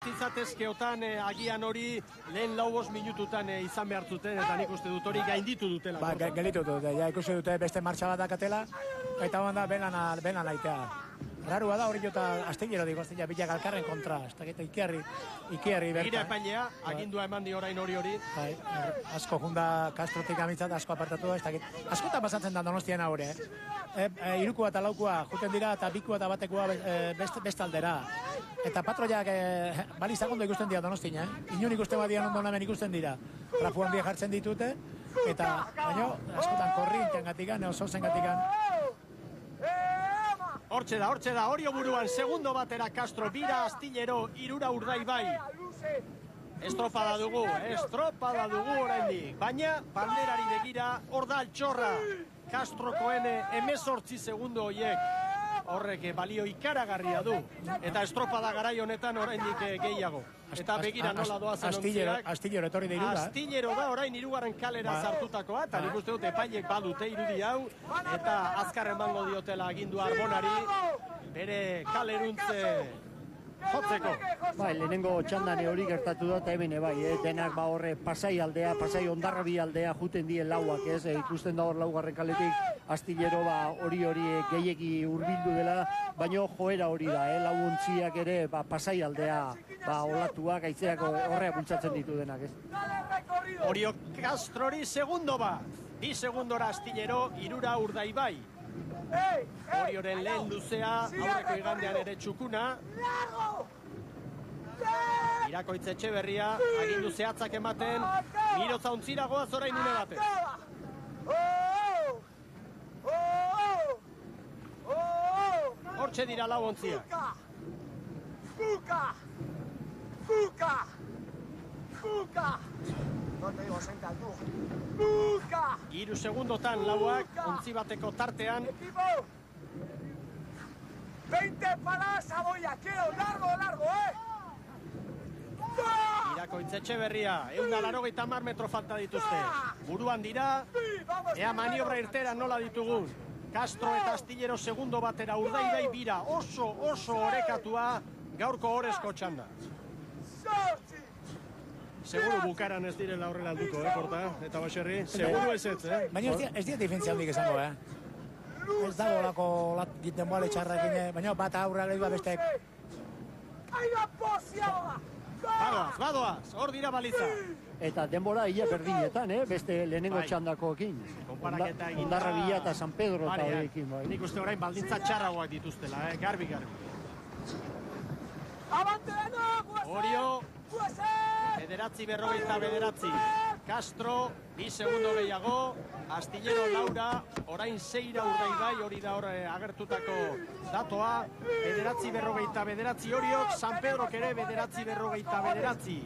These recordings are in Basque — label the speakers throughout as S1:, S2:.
S1: Izatezkeotan agian hori lehen 4-5 minututan izan behar zuten, eta nik uste dut hori gainditu dutela.
S2: Ba, gelditu dute, ja ikusi dute beste martxa bat dakatela, eta onda benan aitea. Rarua da hori jota astillero digo, astilla bilak alkarren kontra, ez dakit ikiarri berta.
S1: Gira epailea, agindua eman di orain hori.
S2: Bai, asko junda Castrotik amitzat, asko apartatu, ez dakit. Askotan pasatzen da Donostian haure, irukua eta laukua juten dira, eta bikua eta batekua beste aldera. Eta patroiak bali zagondo ikusten dira Donostina, Inon ikusten badian ondo namen ikusten dira. Rafu handia jartzen ditute, eta baino, askotan korrinten gatikan, osozen gatikan.
S1: Hortxe da, Orio buruan, segundo batera Castro, bira Astillero, 3 Urdaibai. Estropada dugu oraindik. Baina, banderari begira, hor da altxorra. Castrokoen 18 segundo hoiek. Horrek balio ikaragarria du. Eta estropada garai honetan oraindik gehiago. Eta begira nola doazen ontziak.
S2: Astillero etorri da irura.
S1: Astillero da orain 3. kalera sartutakoa, eta nik uste dut epailek badute irudi hau, eta azkar emango diotela agindua Arbonari, bere kaleruntze jotzeko.
S3: Bai, lehenengo txandan hori gertatu da, eta hemen bai, denak horre Pasai aldea, Pasai Hondarrabi aldea juten dien lauak, ikusten da hor laugarren kaletik, Astillero hori gehiegi hurbildu dela, baino joera hori da, lauontziak ere Pasai aldea olatuak, aizeak horrea bultzatzen ditu denak, ez?
S1: Orio Castrori segundo bat, 2 segundora Astillero, 3 Urdaibai. Orioren lehen luzea, aurreko igandean ere txukuna. Irakoitz Etxeberria, agindu zehatzak ematen, Mirotza ontzira goaz orain une batez. Hortxe dira lau ontziak. Hiru segundotan lauak, ontzi bateko tartean.
S4: 20 para Saboya, queo, largo,
S1: Irakoitz Etxeberria, 180 metro falta dituzte. Buruan dira, ea maniobra irtera nola ditugun. Castro eta Astillero segundo batera Urdaibai bira, oso orekatua gaurko orezko txanda. Seguru bukaran ez direla horrela alduko, Korta, eta Baxerri? Seguru ez ez,
S2: Baina ez dira diferentzia handik esango, Ez dago lako denbora txarrak, baina bat aurra lehiba bestek.
S1: Badoaz, hor dira baliza.
S3: Eta denbora ia berdinetan, beste lehenengo txandakoekin.
S1: Konparaketa egin
S3: Hondarrabia eta San Pedro eta horiekin.
S1: Nik uste orain baldintza txarragoak dituztela, garbi. Orio, 9:59. Castro, 2 segundo gehiago. Astillero Laura, orain 6 Urdaibai, hori da hor agertutako datoa. 9:59 Oriok, San Pedrok ere 9:59.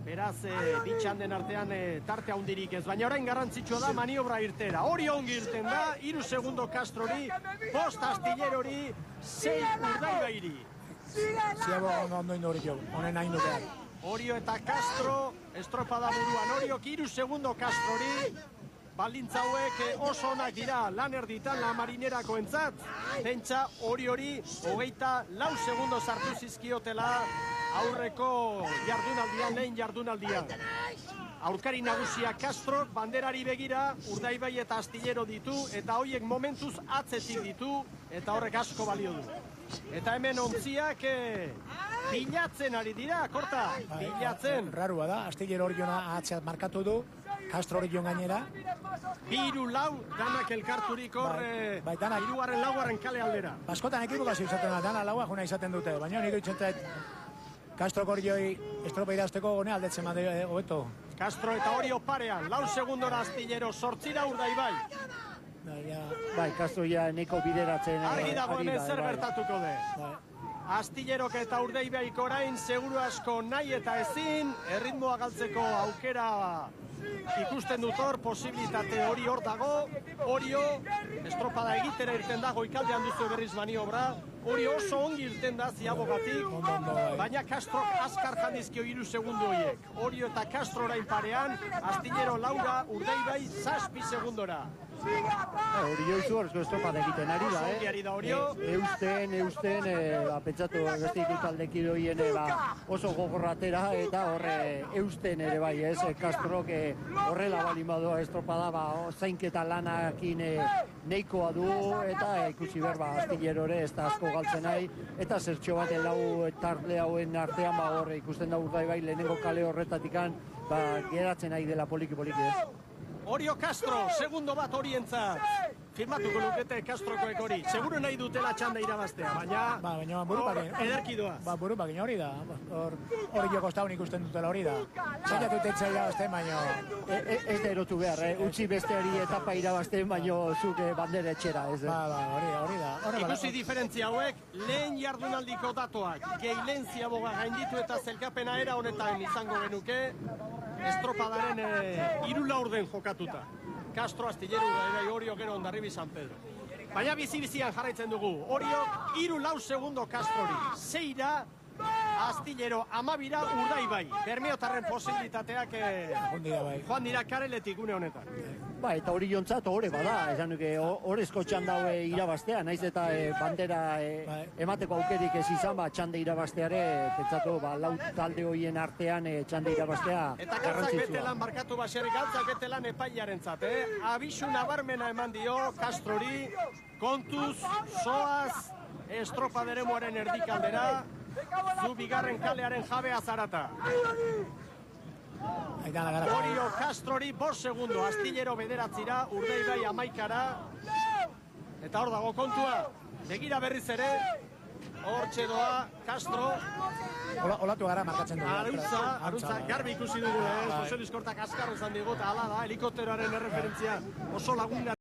S1: Beraz, bitxanden artean tarte handirik ez, baina orain garrantzitsua da maniobra irtera. Hori ongi irten da, 3 segundo Castrori, 5 Astillerori, 6 Urdaibairi.
S2: Ziago ondo indori jo, honen hain duteak.
S1: Orio eta Castro, estropada buruan, Orio 3 segundo Castrori, baldintza hauek oso onak dira, lan erditan la marinerako entzat, pentsa hori 24 segundo sartu zizkiotela aurreko jardunaldian, lehen jardunaldian. Aurkari nagusia Castro, banderari begira, Urdaibai eta Astillero ditu, eta hoiek momentuz atzetik ditu, eta horrek asko balio du. Eta hemen ontziak bilatzen ari dira, Korta, bilatzen.
S2: Rarua da, Astillero hori jona atzeat markatu du, Castro hori jon gainera.
S1: 3-4 danak elkarturik hor, 3. kale aldera.
S2: Baskotan ekibokazio izaten da, dana laua juna izaten dute, baina nire itxentet Castro hori estropa irazteko gone aldetzen bade hobeto.
S1: Castro eta Orio parean, 4 segundora Astillero, 8 Urdaibai.
S3: Bai, Castro ja neko bideratzen.
S1: Argi dago hemen zer gertatuko den. Astillerok eta Urdaibaik orain seguru asko nahi eta ezin, erritmoa galtzeko aukera ikusten dut hor, posibilitate hori hor dago. Orio, estropada egitera irten da, goikaldean duzu berriz maniobra. Hori oso ongi irten da ziabogatik, baina Castrok azkar jandizkio 3 segundu horiek. Orio eta Castro orain parean, Astillero Laura, Urdaibai 7 segundora.
S3: Hori joizu horrezko estropada egiten ari da,
S1: Oso ongi ari da Orio.
S3: Eusten, pentsatu beste ditu taldeki doien oso gogorratera eta horre eusten ere bai, ez? Castrok horrela bali madoa estropada, zainketa lanakin neikoa du eta ikusi behar Astillerore ez da asko galtzen nahi eta zertxo bat lau tarde hauen artean horre ikusten da Urdaibai lehenengo kale horretatikan geratzen ari dela poliki-poliki, ez?
S1: Orio Castro, segundo bat horientzat. Firmatuko lukete Castrokoek hori. Seguro nahi dutela txanda irabaztea, baina ederki doaz.
S2: Burupakin hori da. Hori jokostaun ikusten dutela hori da. Zainatu tetza irabazten, baina...
S3: Ez da erotu behar, utzi besteari etapa irabazten, baina zuk bandera etxera, ez?
S2: Hori da.
S1: Ikusi diferentzia hauek, lehen jardunaldiko datoak. Gehilen ziaboga gainditu eta zelkapena era honetan izango genuke. Estropadaren 3 laurden jokatuta. Castro, Astillero, Urdaibai, Orio, gero Hondarribi, San Pedro. Baina bizi-bizian jarraitzen dugu. Orio, 3 segundo Castrori. 6 Astillero, 12 Urdaibai. Bermeotarren posibilitateak joan dira kareletik une honetan.
S3: Eta hori jontzat hori bada, esan duke horrezko txanda irabaztea, naiz eta bandera emateko aukerik ez izan, txanda irabazteare, pentsatu, lau talde horien artean txanda irabaztea
S1: eta galtzak betelan markatu baserrik, galtzak betelan epailaren zat, abisu nabarmena eman dio Castrori, kontuz, zoaz, estropaderemoaren erdikaldera, zu bigarren kalearen jabea zarata. Orio Castrori 5 segundo, Astillero 9, Urdaibai 11, eta hor dago kontua, begira berriz ere, hortxe doa, Castro.
S2: Olatu gara markatzen dugu.
S1: Aruntza, garbi ikusi dugu, Jose Luis Kortak askarro zan digu, eta ala da, helikopteroaren erreferentzia oso lagunga.